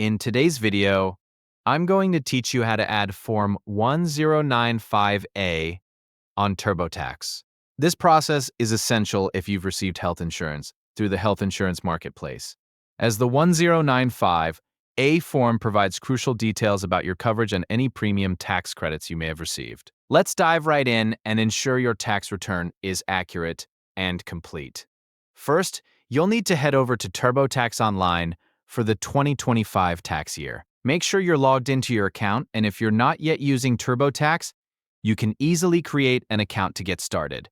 In today's video, I'm going to teach you how to add Form 1095A on TurboTax. This process is essential if you've received health insurance through the health insurance marketplace, as the 1095A form provides crucial details about your coverage and any premium tax credits you may have received. Let's dive right in and ensure your tax return is accurate and complete. First, you'll need to head over to TurboTax Online for the 2025 tax year. Make sure you're logged into your account, and if you're not yet using TurboTax, you can easily create an account to get started.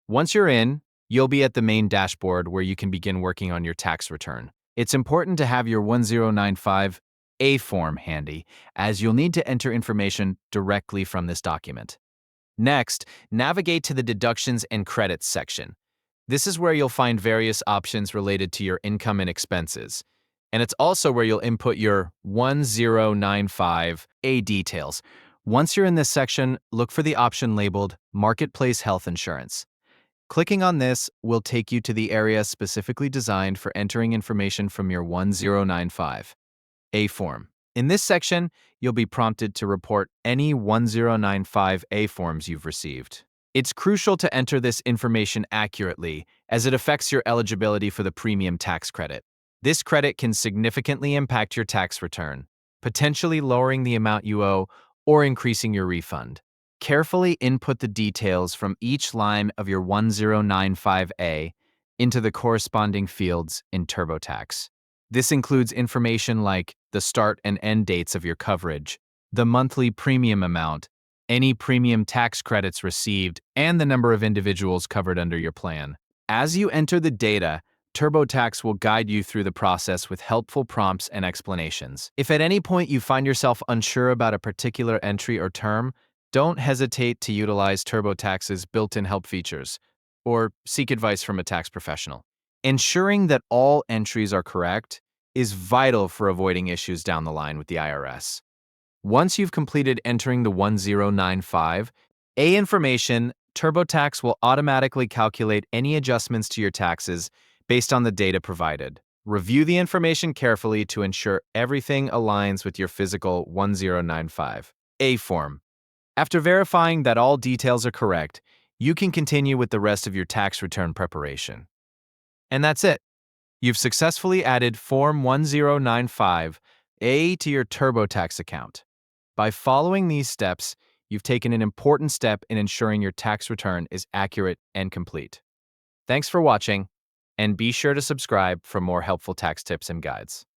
Once you're in, you'll be at the main dashboard where you can begin working on your tax return. It's important to have your 1095A form handy, as you'll need to enter information directly from this document. Next, navigate to the Deductions and Credits section. This is where you'll find various options related to your income and expenses. And it's also where you'll input your 1095A details. Once you're in this section, look for the option labeled Marketplace Health Insurance. Clicking on this will take you to the area specifically designed for entering information from your 1095A form. In this section, you'll be prompted to report any 1095A forms you've received. It's crucial to enter this information accurately, as it affects your eligibility for the premium tax credit. This credit can significantly impact your tax return, potentially lowering the amount you owe or increasing your refund. Carefully input the details from each line of your 1095A into the corresponding fields in TurboTax. This includes information like the start and end dates of your coverage, the monthly premium amount, any premium tax credits received, and the number of individuals covered under your plan. As you enter the data, TurboTax will guide you through the process with helpful prompts and explanations. If at any point you find yourself unsure about a particular entry or term, don't hesitate to utilize TurboTax's built-in help features or seek advice from a tax professional. Ensuring that all entries are correct is vital for avoiding issues down the line with the IRS. Once you've completed entering the 1095A information, TurboTax will automatically calculate any adjustments to your taxes based on the data provided. Review the information carefully to ensure everything aligns with your physical 1095A form. After verifying that all details are correct, you can continue with the rest of your tax return preparation. And that's it. You've successfully added Form 1095A to your TurboTax account. By following these steps, you've taken an important step in ensuring your tax return is accurate and complete. Thanks for watching, and be sure to subscribe for more helpful tax tips and guides.